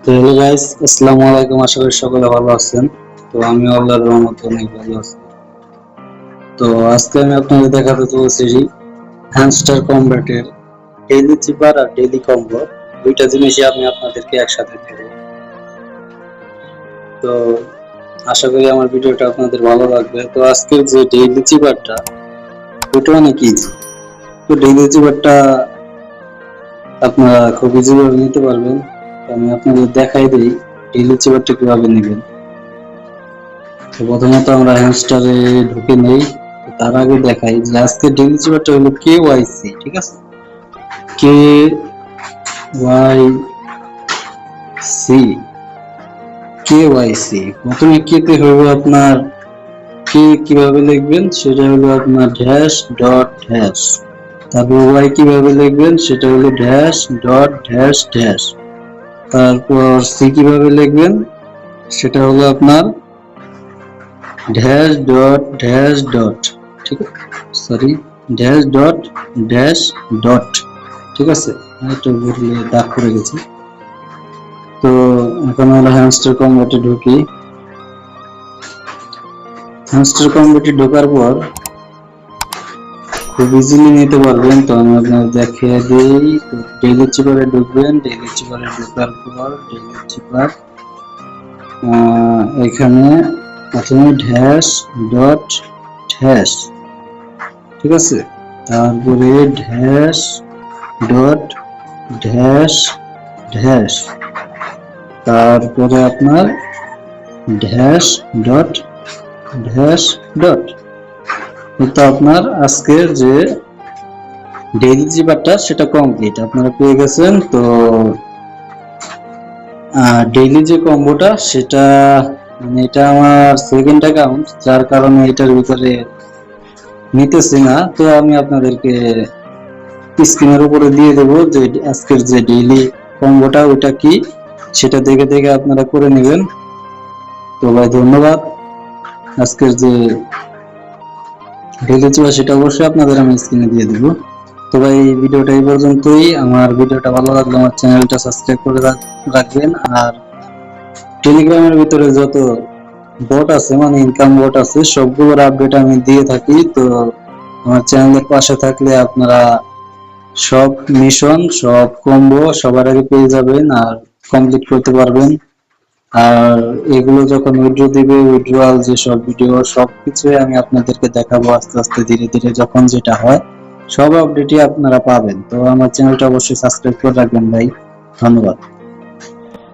তো hello guys, আসসালামু আলাইকুম। আশা করি সকলে ভালো আছেন। তো আমি আল্লাহর রহমতে অনেক ভালো আছি। তো আজকে আমি আপনাদের দেখাতে চলেছি হ্যামস্টার কমব্যাটের ডেইলি চিপার আর ডেইলি কম্বো, দুইটা জিনিসই আমি আপনাদেরকে একসাথে দেব। তো আশা করি আমার ভিডিওটা আপনাদের ভালো লাগবে। তো আজকের যে ডেইলি চিপারটা, ওটা অনেক ইজি। তো ডেইলি চিপারটা আপনারা খুব ইজি ভাবে নিতে পারবেন। তো আমি আপনাদের দেখাই দিই ডেইলি চিপারটা কিভাবে নেবেন। তো প্রথমত আমরা হ্যামস্টারে ঢুকে নেই। তার আগে দেখাই যে আজকে ডেইলি চিপারটা হলো KYC, ঠিক আছে? KYC KYC প্রথমে কে তে হইব আপনার কে কিভাবে লিখবেন সেটা হলো আপনার ড্যাশ ডট ড্যাশ, তারপর ওয়াই কিভাবে লিখবেন সেটা হলো ড্যাশ ডট ড্যাশ ড্যাশ, তারপর সি কিভাবে লিখবেন সেটা হলো আপনার ড্যাশ ডট ড্যাশ ডট, ঠিক আছে? Sorry, dash dot dash dot, ঠিক আছে? একটু ভুলে দাগ করে গেছি। তো এখন আমরা হ্যামস্টার কমব্যাটে ঢুকি। হ্যামস্টার কমব্যাটে ঢোকার পর খুব ইজিলি নিতে পারবেন। তো আমি আপনার দেখিয়ে দিই। তো ডেইলি চিপারে ঢুকবেন। ডেইলি চিপারে ঢোকার পর ডেইলি চিপার এখানে প্রথমে ড্যাশ ডট ড্যাশ, ঠিক আছে? তারপরে ড্যাশ ডট ড্যাশ ড্যাশ, তারপরে আপনার ড্যাশ ডট ড্যাশ ডট। তো আপনার আজকের যে ডেইলি চিপারটা সেটা কমপ্লিট আপনারা পেয়ে গেছেন। তো ডেইলি যে কম্বোটা সেটা মানে এটা আমার সেকেন্ড অ্যাকাউন্ট, যার কারণে এটার ভিতরে নিতেছি না। তো আমি আপনাদেরকে স্ক্রিনের উপরে দিয়ে দেবো যে আজকের যে ডেইলি কম্বোটা ওটা কি সেটা দেখে দেখে আপনারা করে নেবেন। তো ভাই ধন্যবাদ। আজকের যে ডেইলি চিপা সেটা অবশ্যই আপনাদের আমি স্ক্রিনে দিয়ে দেবো। তো ভাই ভিডিওটা এই পর্যন্তই। আমার ভিডিওটা ভালো লাগলে আমার চ্যানেলটা সাবস্ক্রাইব করে রাখবেন। আর টেলিগ্রামের ভিতরে যত বট আছে মানে ইনকাম বট আছে সবগুলোর আপডেট আমি দিয়ে থাকি। তো আমার চ্যানেলের পাশে থাকলে আপনারা সব মিশন সব কম্বো সবার আগে পেয়ে যাবেন আর কমপ্লিট করতে পারবেন। আর এগুলো যখন উইথড্র দিবে উইথড্রয়াল যে সব ভিডিও সবকিছু আমি আপনাদেরকে দেখাবো আস্তে আস্তে ধীরে ধীরে, যখন যেটা হয় সব আপডেটই আপনারা পাবেন। তো আমার চ্যানেলটা অবশ্যই সাবস্ক্রাইব করে রাখবেন ভাই। ধন্যবাদ।